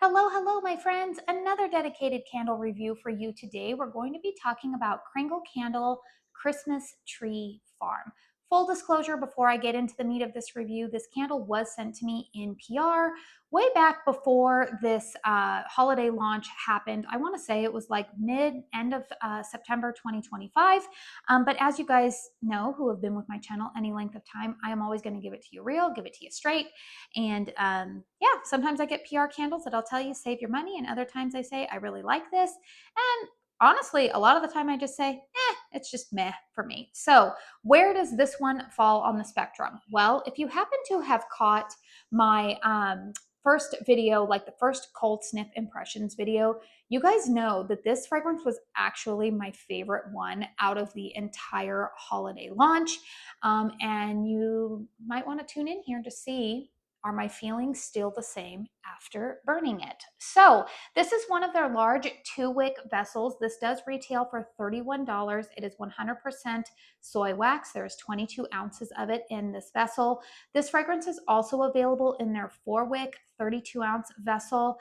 Hello, hello, my friends. Another dedicated candle review for you today. We're going to be talking about Kringle Candle Christmas Tree Farm. Full disclosure before I get into the meat of this review, this candle was sent to me in PR way back before this holiday launch happened. I want to say it was like end of September 2025. But as you guys know who have been with my channel any length of time, I am always going to give it to you real, give it to you straight. And yeah, sometimes I get PR candles that I'll tell you save your money, and other times I say I really like this. And honestly, a lot of the time I just say, it's just meh for me. So, where does this one fall on the spectrum? Well, if you happen to have caught my first video, like the first cold sniff impressions video, you guys know that this fragrance was actually my favorite one out of the entire holiday launch. And you might want to tune in here to see, are my feelings still the same after burning it? So this is one of their large 2-wick vessels. This does retail for $31. It is 100% soy wax. There's 22 ounces of it in this vessel. This fragrance is also available in their 4-wick 32-ounce vessel.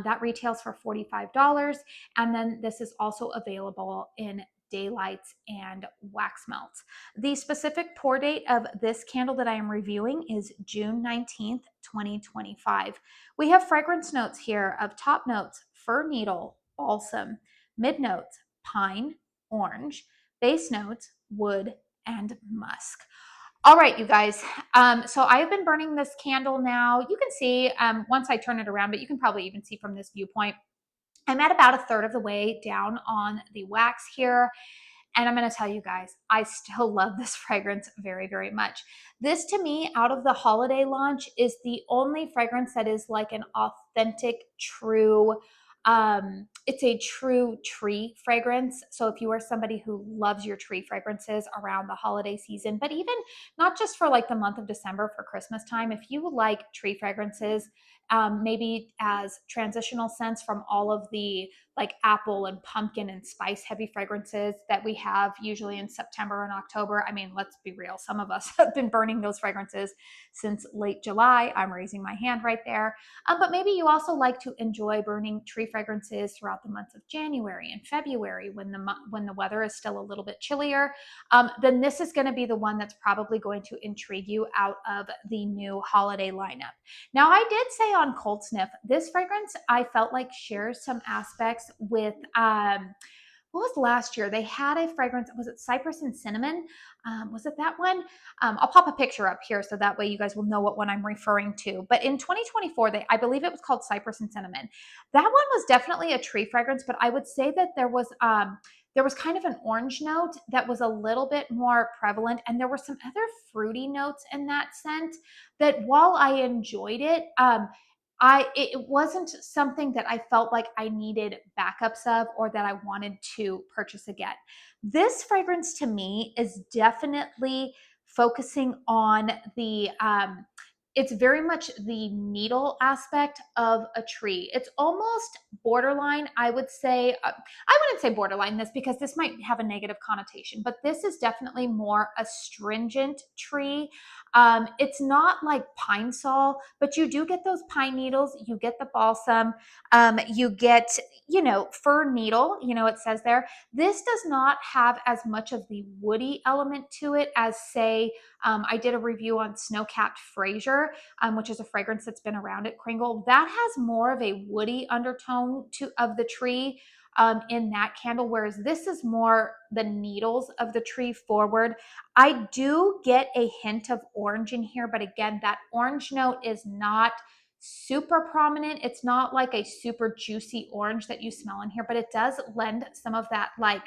That retails for $45. And then this is also available in daylights and wax melts. The specific pour date of this candle that I am reviewing is June 19th, 2025. We have fragrance notes here of top notes: fir needle, balsam; mid notes, pine, orange; base notes, wood, and musk. All right, you guys. So I have been burning this candle now. You can see once I turn it around, but you can probably even see from this viewpoint, I'm at about a third of the way down on the wax here. And I'm going to tell you guys, I still love this fragrance very, very much. This to me, out of the holiday launch, is the only fragrance that is like an authentic, true, it's a true tree fragrance. So if you are somebody who loves your tree fragrances around the holiday season, but even not just for like the month of December for Christmas time, if you like tree fragrances, maybe as transitional scents from all of the like apple and pumpkin and spice heavy fragrances that we have usually in September and October. I mean, let's be real. Some of us have been burning those fragrances since late July. I'm raising my hand right there. But maybe you also like to enjoy burning tree fragrances throughout the months of January and February when the weather is still a little bit chillier. Then this is going to be the one that's probably going to intrigue you out of the new holiday lineup. Now, I did say on Cold Sniff, this fragrance I felt like shares some aspects with what was last year? They had a fragrance. Was it cypress and cinnamon? Was it that one? I'll pop a picture up here so that way you guys will know what one I'm referring to. But in 2024, I believe it was called cypress and cinnamon. That one was definitely a tree fragrance, but I would say that there was kind of an orange note that was a little bit more prevalent, and there were some other fruity notes in that scent that, while I enjoyed it, it wasn't something that I felt like I needed backups of or that I wanted to purchase again. This fragrance to me is definitely focusing on it's very much the needle aspect of a tree. It's almost borderline, I would say. I wouldn't say borderline this because this might have a negative connotation, but this is definitely more astringent tree. It's not like pine sol, but you do get those pine needles, you get the balsam, you get, fir needle, it says there. This does not have as much of the woody element to it as, say, I did a review on Snow-Capped Fraser, which is a fragrance that's been around at Kringle. That has more of a woody undertone of the tree in that candle, whereas this is more the needles of the tree forward. I do get a hint of orange in here, but again, that orange note is not super prominent. It's not like a super juicy orange that you smell in here, but it does lend some of that like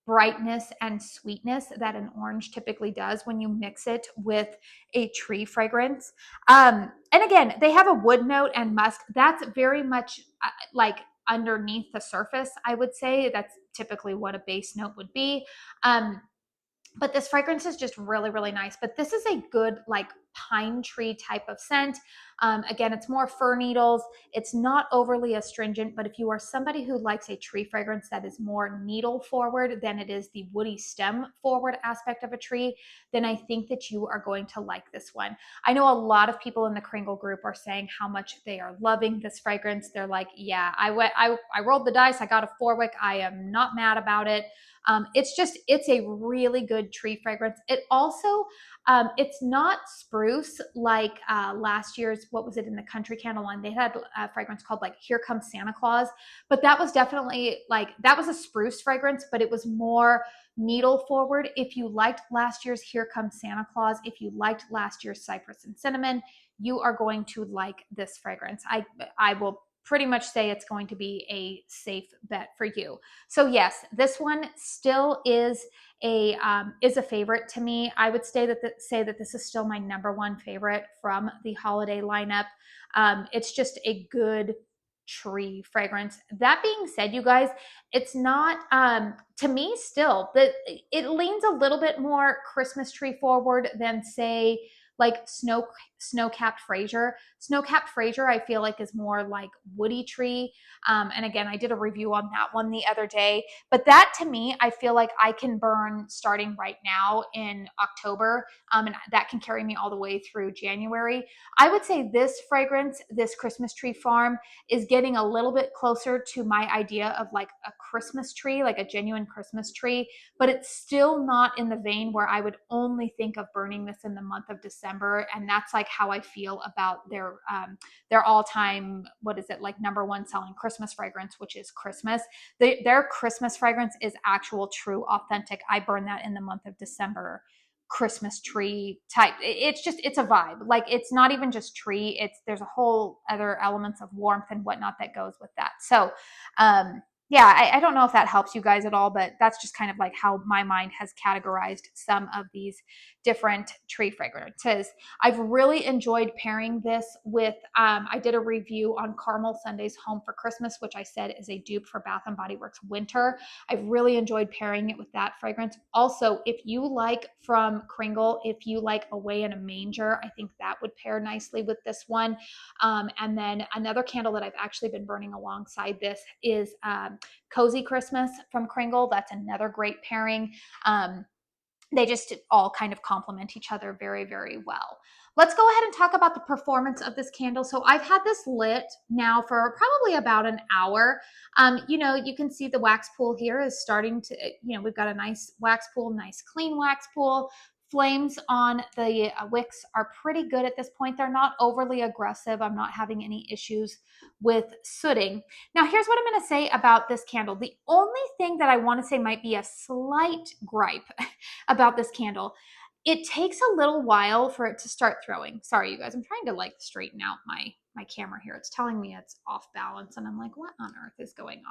brightness and sweetness that an orange typically does when you mix it with a tree fragrance. And again, they have a wood note and musk. That's very much like underneath the surface, I would say. That's typically what a base note would be. But this fragrance is just really, really nice. But this is a good like pine tree type of scent. Again, it's more fir needles. It's not overly astringent, but if you are somebody who likes a tree fragrance that is more needle forward than it is the woody stem forward aspect of a tree, then I think that you are going to like this one. I know a lot of people in the Kringle group are saying how much they are loving this fragrance. They're like, yeah, I rolled the dice. I got a 4-wick. I am not mad about it. It's a really good tree fragrance. It also, it's not spruce like last year's, what was it, in the country candle line? They had a fragrance called like Here Comes Santa Claus, but that was definitely like, that was a spruce fragrance, but it was more needle forward. If you liked last year's Here Comes Santa Claus, if you liked last year's Cypress and Cinnamon, you are going to like this fragrance. I will pretty much say it's going to be a safe bet for you. So yes, this one still is a favorite to me. I would say that this is still my number one favorite from the holiday lineup. It's just a good tree fragrance. That being said, you guys, it's not to me still that it leans a little bit more Christmas tree forward than say like snow-capped Fraser. Snow-capped Fraser, I feel like is more like woody tree. And again, I did a review on that one the other day. But that to me, I feel like I can burn starting right now in October, and that can carry me all the way through January. I would say this fragrance, this Christmas Tree Farm, is getting a little bit closer to my idea of like a Christmas tree, like a genuine Christmas tree, but it's still not in the vein where I would only think of burning this in the month of December. And that's like how I feel about their all-time, what is it, like number one selling Christmas fragrance, which is Christmas. Their Christmas fragrance is actual, true, authentic. I burn that in the month of December. Christmas tree type. It's a vibe. Like it's not even just tree. There's a whole other elements of warmth and whatnot that goes with that. So, yeah, I don't know if that helps you guys at all, but that's just kind of like how my mind has categorized some of these different tree fragrances. I've really enjoyed pairing this with, I did a review on Caramel Sundays Home for Christmas, which I said is a dupe for Bath & Body Works Winter. I've really enjoyed pairing it with that fragrance. Also, if you like from Kringle, if you like Away in a Manger, I think that would pair nicely with this one. And then another candle that I've actually been burning alongside this is Cozy Christmas from Kringle. That's another great pairing. They just all kind of complement each other very, very well. Let's go ahead and talk about the performance of this candle. So I've had this lit now for probably about an hour. You can see the wax pool here is starting to, we've got a nice wax pool, nice clean wax pool. Flames on the wicks are pretty good at this point. They're not overly aggressive. I'm not having any issues with sooting. Now, here's what I'm going to say about this candle. The only thing that I want to say might be a slight gripe about this candle. It takes a little while for it to start throwing. Sorry, you guys, I'm trying to like straighten out my camera here. It's telling me it's off balance and I'm like, what on earth is going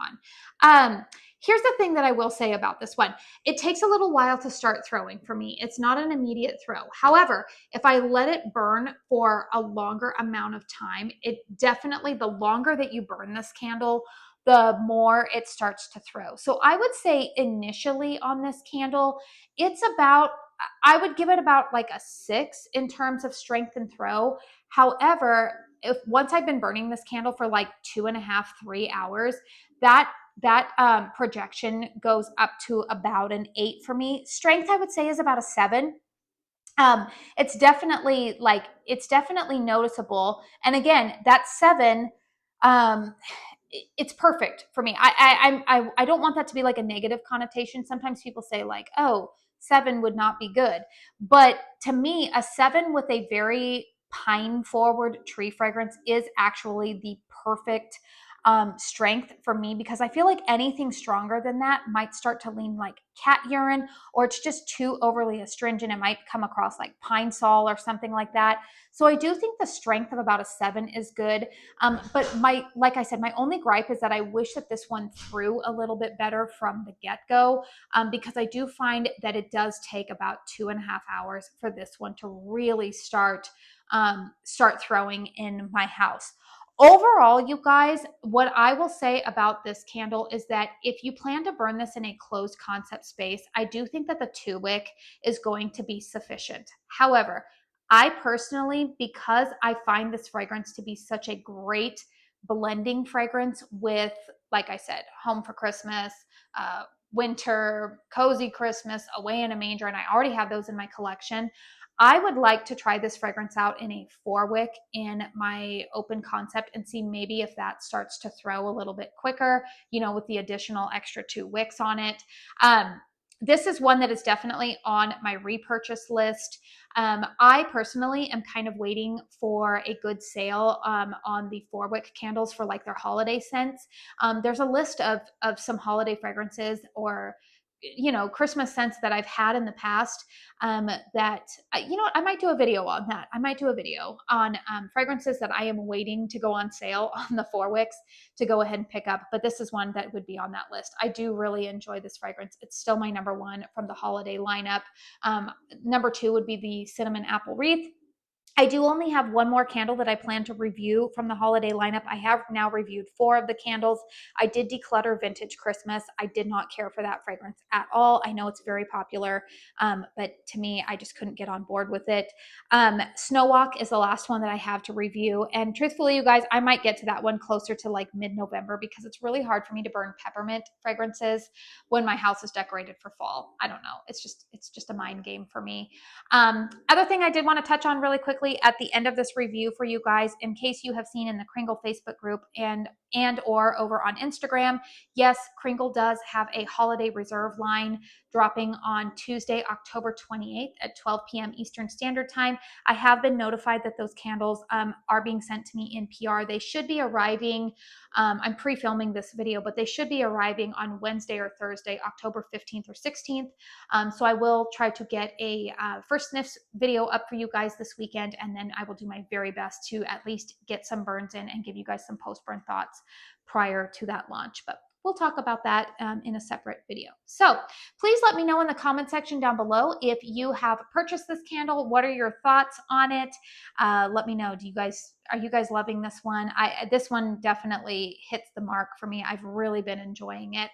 on? Here's the thing that I will say about this one. It takes a little while to start throwing for me. It's not an immediate throw. However, if I let it burn for a longer amount of time, it definitely, the longer that you burn this candle, the more it starts to throw. So I would say initially on this candle, it's about, I would give it about like a 6 in terms of strength and throw. However, if once I've been burning this candle for like 2.5, 3 hours, that projection goes up to about an 8 for me. Strength, I would say, is about a 7. It's definitely noticeable. And again, that 7, it's perfect for me. I don't want that to be like a negative connotation. Sometimes people say like, oh, 7 would not be good. But to me, a 7 with a very pine forward tree fragrance is actually the perfect strength for me, because I feel like anything stronger than that might start to lean like cat urine, or it's just too overly astringent. It might come across like pine sol or something like that. So I do think the strength of about a 7 is good. But like I said, my only gripe is that I wish that this one threw a little bit better from the get-go, because I do find that it does take about 2.5 hours for this one to really start throwing in my house. Overall, you guys, what I will say about this candle is that if you plan to burn this in a closed concept space, I do think that the 2-wick is going to be sufficient. However, I personally, because I find this fragrance to be such a great blending fragrance with, like I said, Home for Christmas, uh, winter, cozy Christmas, away in a manger, and I already have those in my collection. I would like to try this fragrance out in a 4-wick in my open concept and see maybe if that starts to throw a little bit quicker, with the additional extra 2 wicks on it. This is one that is definitely on my repurchase list. I personally am kind of waiting for a good sale on the 4-wick candles for like their holiday scents. There's a list of some holiday fragrances or Christmas scents that I've had in the past that I might do a video on that. I might do a video on fragrances that I am waiting to go on sale on the 4-wicks to go ahead and pick up. But this is one that would be on that list. I do really enjoy this fragrance. It's still my number one from the holiday lineup. Number 2 would be the cinnamon apple wreath. I do only have one more candle that I plan to review from the holiday lineup. I have now reviewed 4 of the candles. I did declutter Vintage Christmas. I did not care for that fragrance at all. I know it's very popular, but to me, I just couldn't get on board with it. Snow Walk is the last one that I have to review. And truthfully, you guys, I might get to that one closer to like mid-November because it's really hard for me to burn peppermint fragrances when my house is decorated for fall. I don't know. It's just a mind game for me. Other thing I did want to touch on really quickly at the end of this review for you guys, in case you have seen in the Kringle Facebook group and or over on Instagram, yes, Kringle does have a holiday reserve line dropping on Tuesday, October 28th at 12 p.m. Eastern Standard Time. I have been notified that those candles are being sent to me in PR. They should be arriving. I'm pre-filming this video, but they should be arriving on Wednesday or Thursday, October 15th or 16th. So I will try to get a first sniffs video up for you guys this weekend, and then I will do my very best to at least get some burns in and give you guys some post-burn thoughts prior to that launch. But we'll talk about that in a separate video. So please let me know in the comment section down below if you have purchased this candle. What are your thoughts on it? Let me know. Are you guys loving this one? This one definitely hits the mark for me. I've really been enjoying it.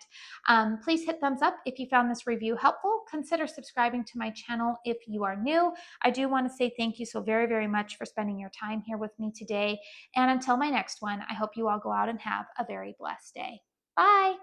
Please hit thumbs up if you found this review helpful. Consider subscribing to my channel if you are new. I do want to say thank you so very, very much for spending your time here with me today. And until my next one, I hope you all go out and have a very blessed day. Bye.